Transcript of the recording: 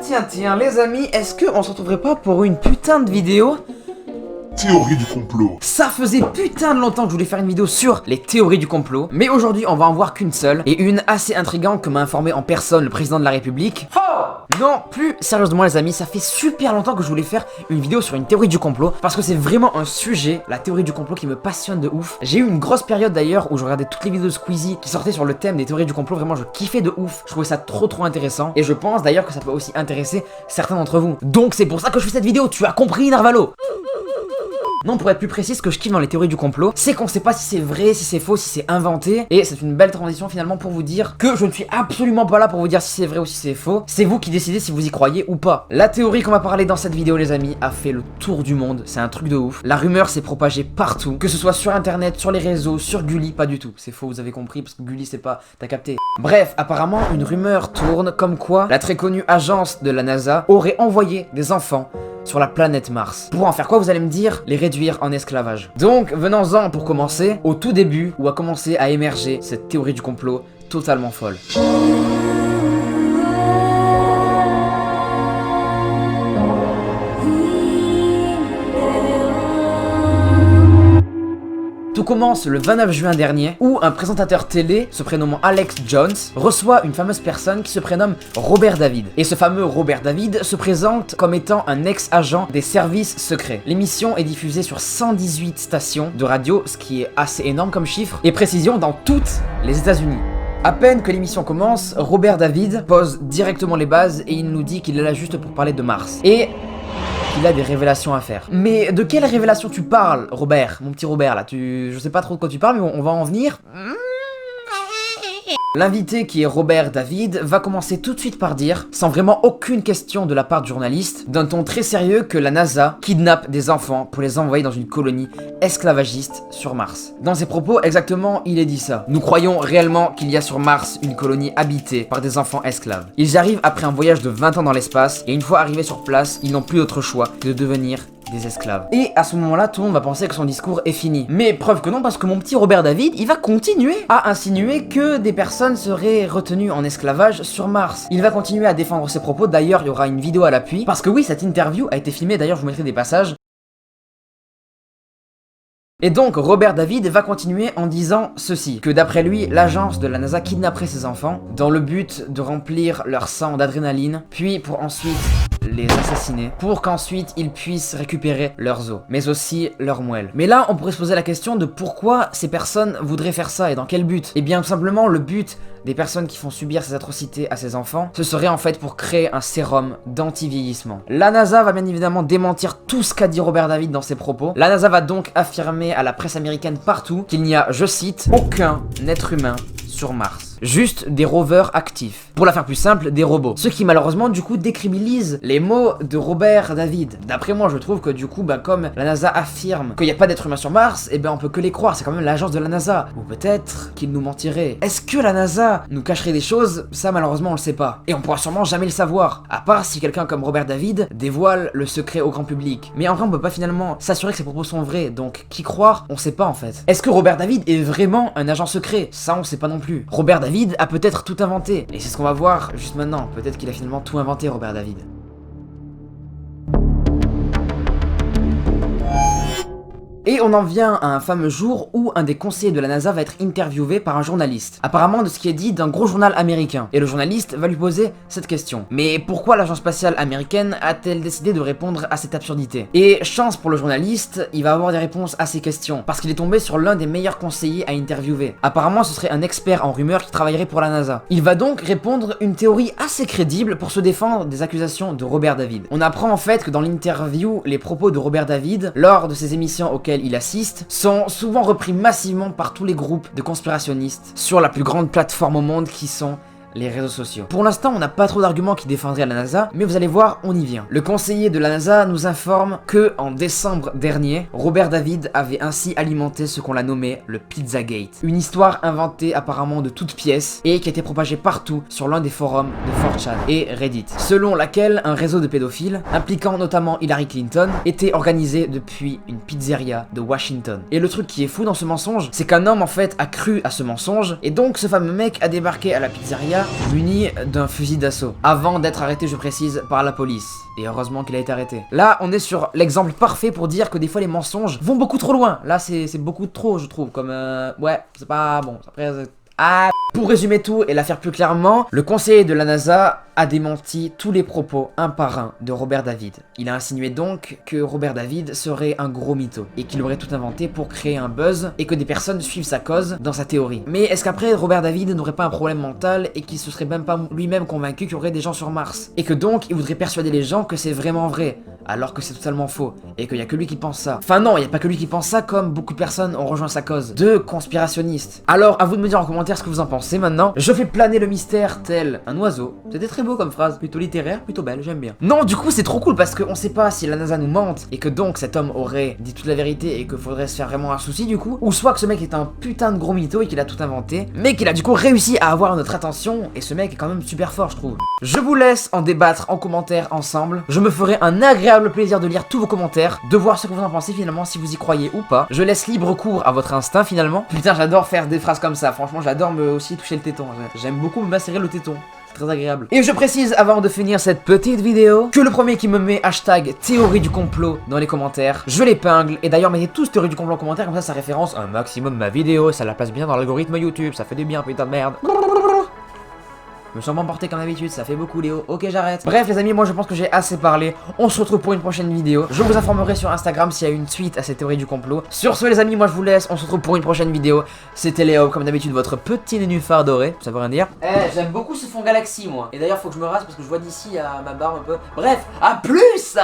Tiens, les amis, est-ce qu'on se retrouverait pas pour une putain de vidéo théorie du complot. Ça faisait putain de longtemps que je voulais faire une vidéo sur les théories du complot, mais aujourd'hui on va en voir qu'une seule, et une assez intrigante que m'a informé en personne le président de la République. Non, plus sérieusement les amis, ça fait super longtemps que je voulais faire une vidéo sur une théorie du complot, parce que c'est vraiment un sujet, la théorie du complot, qui me passionne de ouf. J'ai eu une grosse période d'ailleurs où je regardais toutes les vidéos de Squeezie qui sortaient sur le thème des théories du complot, vraiment je kiffais de ouf, je trouvais ça trop intéressant, et je pense d'ailleurs que ça peut aussi intéresser certains d'entre vous. Donc c'est pour ça que je fais cette vidéo, tu as compris Narvalo? Non, pour être plus précis, ce que je kiffe dans les théories du complot, c'est qu'on sait pas si c'est vrai, si c'est faux, si c'est inventé. Et c'est une belle transition finalement pour vous dire que je ne suis absolument pas là pour vous dire si c'est vrai ou si c'est faux. C'est vous qui décidez si vous y croyez ou pas. La théorie qu'on va parler dans cette vidéo les amis a fait le tour du monde, c'est un truc de ouf. La rumeur s'est propagée partout, que ce soit sur internet, sur les réseaux, sur Gulli, pas du tout. C'est faux, vous avez compris, parce que Gulli c'est pas... t'as capté. Bref, apparemment une rumeur tourne comme quoi la très connue agence de la NASA aurait envoyé des enfants sur la planète Mars. Pour en faire quoi, vous allez me dire? Les réduire en esclavage. Donc, venons-en pour commencer au tout début où a commencé à émerger cette théorie du complot totalement folle. Tout commence le 29 juin dernier où un présentateur télé se prénommant Alex Jones reçoit une fameuse personne qui se prénomme Robert David. Et ce fameux Robert David se présente comme étant un ex-agent des services secrets. L'émission est diffusée sur 118 stations de radio, ce qui est assez énorme comme chiffre, et précision dans toutes les États-Unis. À peine que l'émission commence, Robert David pose directement les bases et il nous dit qu'il est là juste pour parler de Mars. Et il a des révélations à faire. Mais de quelles révélations tu parles, Robert? Mon petit Robert, là, je sais pas trop de quoi tu parles, mais on va en venir. L'invité, qui est Robert David, va commencer tout de suite par dire, sans vraiment aucune question de la part du journaliste, d'un ton très sérieux, que la NASA kidnappe des enfants pour les envoyer dans une colonie esclavagiste sur Mars. Dans ses propos, exactement, il est dit ça. Nous croyons réellement qu'il y a sur Mars une colonie habitée par des enfants esclaves. Ils arrivent après un voyage de 20 ans dans l'espace, et une fois arrivés sur place, ils n'ont plus d'autre choix que de devenir des esclaves. Et à ce moment-là, tout le monde va penser que son discours est fini. Mais preuve que non, parce que mon petit Robert David, il va continuer à insinuer que des personnes seraient retenues en esclavage sur Mars. Il va continuer à défendre ses propos, d'ailleurs il y aura une vidéo à l'appui, parce que oui, cette interview a été filmée, d'ailleurs je vous mettrai des passages. Et donc Robert David va continuer en disant ceci, que d'après lui, l'agence de la NASA kidnapperait ses enfants dans le but de remplir leur sang d'adrénaline, puis pour ensuite les assassiner, pour qu'ensuite ils puissent récupérer leurs os, mais aussi leurs moelles. Mais là, on pourrait se poser la question de pourquoi ces personnes voudraient faire ça et dans quel but? Et bien tout simplement, le but des personnes qui font subir ces atrocités à ces enfants, ce serait en fait pour créer un sérum d'anti-vieillissement. La NASA va bien évidemment démentir tout ce qu'a dit Robert David dans ses propos. La NASA va donc affirmer à la presse américaine partout qu'il n'y a, je cite, aucun être humain sur Mars. Juste des rovers actifs. Pour la faire plus simple, des robots. Ce qui malheureusement du coup décrédibilise les mots de Robert David. D'après moi, je trouve que du coup, comme la NASA affirme qu'il n'y a pas d'être humain sur Mars, et on peut que les croire, c'est quand même l'agence de la NASA. Ou peut-être qu'ils nous mentiraient. Est-ce que la NASA nous cacherait des choses? Ça malheureusement on le sait pas. Et on pourra sûrement jamais le savoir. À part si quelqu'un comme Robert David dévoile le secret au grand public. Mais en vrai on peut pas finalement s'assurer que ses propos sont vrais. Donc qui croire? On sait pas en fait. Est-ce que Robert David est vraiment un agent secret? Ça on sait pas non plus. Robert David a peut-être tout inventé. Et c'est ce qu'on va voir juste maintenant. Peut-être qu'il a finalement tout inventé, Robert David. Et on en vient à un fameux jour où un des conseillers de la NASA va être interviewé par un journaliste. Apparemment de ce qui est dit d'un gros journal américain. Et le journaliste va lui poser cette question. Mais pourquoi l'agence spatiale américaine a-t-elle décidé de répondre à cette absurdité? Et chance pour le journaliste, il va avoir des réponses à ces questions. Parce qu'il est tombé sur l'un des meilleurs conseillers à interviewer. Apparemment ce serait un expert en rumeurs qui travaillerait pour la NASA. Il va donc répondre une théorie assez crédible pour se défendre des accusations de Robert David. On apprend en fait que dans l'interview, les propos de Robert David, lors de ses émissions auxquelles il assiste, sont souvent repris massivement par tous les groupes de conspirationnistes sur la plus grande plateforme au monde qui sont les réseaux sociaux. Pour l'instant, on n'a pas trop d'arguments qui défendraient la NASA, mais vous allez voir, on y vient. Le conseiller de la NASA nous informe que, en décembre dernier, Robert David avait ainsi alimenté ce qu'on l'a nommé le Pizzagate. Une histoire inventée apparemment de toutes pièces et qui a été propagée partout sur l'un des forums de 4chan et Reddit, selon laquelle un réseau de pédophiles, impliquant notamment Hillary Clinton, était organisé depuis une pizzeria de Washington. Et le truc qui est fou dans ce mensonge, c'est qu'un homme en fait a cru à ce mensonge, et donc ce fameux mec a débarqué à la pizzeria commissaire muni d'un fusil d'assaut, avant d'être arrêté, je précise, par la police. Et heureusement qu'il a été arrêté. Là, on est sur l'exemple parfait pour dire que des fois les mensonges vont beaucoup trop loin. Là, c'est beaucoup trop, je trouve. Comme, ouais, c'est pas bon. Après, pour résumer tout et la faire plus clairement, le conseiller de la NASA a démenti tous les propos un par un de Robert David. Il a insinué donc que Robert David serait un gros mytho et qu'il aurait tout inventé pour créer un buzz et que des personnes suivent sa cause dans sa théorie. Mais est-ce qu'après Robert David n'aurait pas un problème mental et qu'il se serait même pas lui-même convaincu qu'il y aurait des gens sur Mars et que donc il voudrait persuader les gens que c'est vraiment vrai alors que c'est totalement faux et qu'il y a que lui qui pense ça. Enfin non, il y a pas que lui qui pense ça, comme beaucoup de personnes ont rejoint sa cause. De conspirationnistes. Alors à vous de me dire en commentaire ce que vous en pensez maintenant. Je fais planer le mystère tel un oiseau. C'était très beau comme phrase, plutôt littéraire, plutôt belle, j'aime bien. Non, du coup c'est trop cool parce qu'on sait pas si la NASA nous mente et que donc cet homme aurait dit toute la vérité et qu'il faudrait se faire vraiment un souci du coup, ou soit que ce mec est un putain de gros mytho et qu'il a tout inventé, mais qu'il a du coup réussi à avoir notre attention et ce mec est quand même super fort je trouve. Je vous laisse en débattre en commentaire ensemble. Je me ferai un agréable plaisir de lire tous vos commentaires, de voir ce que vous en pensez finalement, si vous y croyez ou pas. Je laisse libre cours à votre instinct finalement. Putain, j'adore faire des phrases comme ça, franchement j'adore me aussi toucher le téton. J'aime beaucoup me macérer le téton. Très agréable. Et je précise avant de finir cette petite vidéo que le premier qui me met hashtag théorie du complot dans les commentaires, je l'épingle. Et d'ailleurs mettez tous théorie du complot en commentaire, comme ça référence un maximum ma vidéo, ça la place bien dans l'algorithme YouTube, ça fait du bien putain de merde. Je me sens emporté comme d'habitude, ça fait beaucoup Léo. Ok, j'arrête. Bref les amis, moi je pense que j'ai assez parlé. On se retrouve pour une prochaine vidéo. Je vous informerai sur Instagram s'il y a une suite à cette théorie du complot. Sur ce les amis, moi je vous laisse. On se retrouve pour une prochaine vidéo. C'était Léo, comme d'habitude votre petit nénuphar doré. Ça veut rien dire. J'aime beaucoup ce fond Galaxy moi. Et d'ailleurs faut que je me rase parce que je vois d'ici à ma barbe un peu. Bref, à plus.